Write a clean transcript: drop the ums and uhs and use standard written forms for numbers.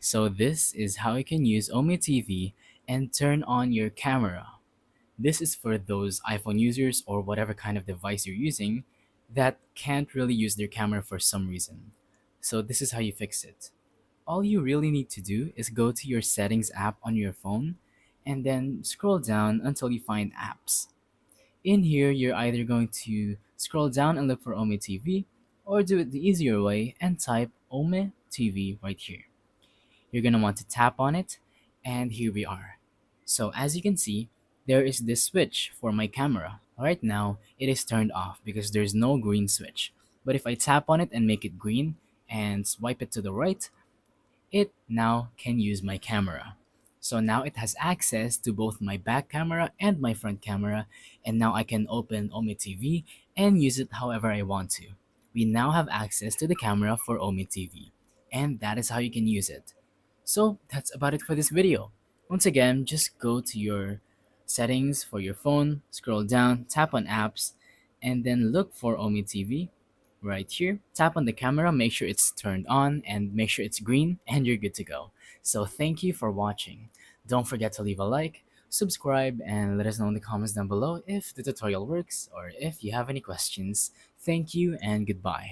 So this is how you can use OME TV and turn on your camera. This is for those iPhone users or whatever kind of device you're using that can't really use their camera for some reason. So this is how you fix it. All you really need to do is go to your settings app on your phone and then scroll down until you find apps. In here, you're either going to scroll down and look for OME TV or do it the easier way and type OME TV right here. You're going to want to tap on it, and here we are. So as you can see, there is this switch for my camera. Right now, it is turned off because there's no green switch. But if I tap on it and make it green and swipe it to the right, it now can use my camera. So now it has access to both my back camera and my front camera, and now I can open OME TV and use it however I want to. We now have access to the camera for OME TV, and that is how you can use it. So that's about it for this video. Once again, just go to your settings for your phone, scroll down, tap on apps, and then look for OME TV right here. Tap on the camera, make sure it's turned on, and make sure it's green, and you're good to go. So thank you for watching. Don't forget to leave a like, subscribe, and let us know in the comments down below if the tutorial works or if you have any questions. Thank you and goodbye.